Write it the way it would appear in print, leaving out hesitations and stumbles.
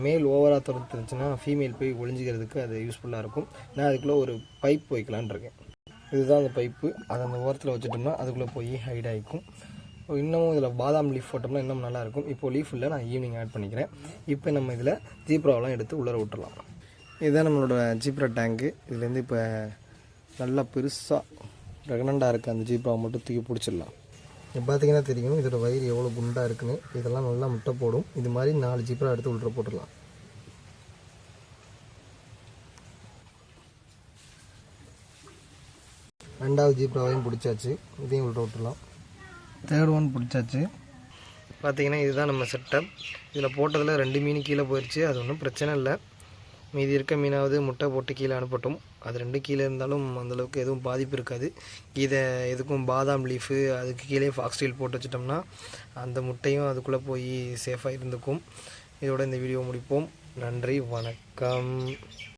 மேல் ஓவராக திறந்துருந்துச்சுன்னா ஃபீமேல் போய் ஒளிஞ்சிக்கிறதுக்கு அது யூஸ்ஃபுல்லாக இருக்கும். நான் அதுக்குள்ளே ஒரு பைப் வைக்கலான் இருக்கேன். இதுதான் அந்த பைப்பு. அதை அந்த ஓரத்தில் வச்சுட்டோம்னா அதுக்குள்ளே போய் ஹைட் ஆகிக்கும். இன்னமும் இதில் பாதாம் லீஃப் போட்டோம்னா இன்னும் நல்லாயிருக்கும். இப்போது லீஃப் இல்லை, நான் ஈவினிங் ஆட் பண்ணிக்கிறேன். இப்போ நம்ம இதில் ஜீப்ராவெலாம் எடுத்து உள்ளே விட்டுடலாம். இதுதான் நம்மளோட ஜீப்ரா டேங்கு. இதுலேருந்து இப்போ நல்லா பெருசாக ப்ரெக்னெண்ட்டாக இருக்குது அந்த ஜீப்ராவை மட்டும் தூக்கி பிடிச்சிடலாம். இப்போ பார்த்தீங்கன்னா தெரியும் இதோட வயிறு எவ்வளோ குண்டாக இருக்குன்னு. இதெல்லாம் நல்லா முட்டை போடும். இது மாதிரி 4 ஜீப்ரா எடுத்து உள்ளே போட்டுடலாம். ரெண்டாவது ஜீப்ராவையும் பிடிச்சாச்சு. இதையும் உள்ளே விட்டுடலாம். தேர்ட் ஒன் பிடிச்சாச்சு. பார்த்தீங்கன்னா இதுதான் நம்ம செட்டப். இதில் போட்டதில் 2 மீன் கீழே போயிடுச்சு. அது ஒன்றும் பிரச்சனை இல்லை. மீதி இருக்க மீனாவது முட்டை போட்டு கீழே அனுப்பட்டும். அது 2 கீழே இருந்தாலும் அந்தளவுக்கு எதுவும் பாதிப்பு இருக்காது. இதை எதுக்கும் பாதாம் லீஃபு அதுக்கு கீழே ஃபாக்ஸ்டீல் போட்டு வச்சிட்டோம்னா அந்த முட்டையும் அதுக்குள்ளே போய் சேஃபாக இருந்துக்கும். இதோட இந்த வீடியோ முடிப்போம். நன்றி, வணக்கம்.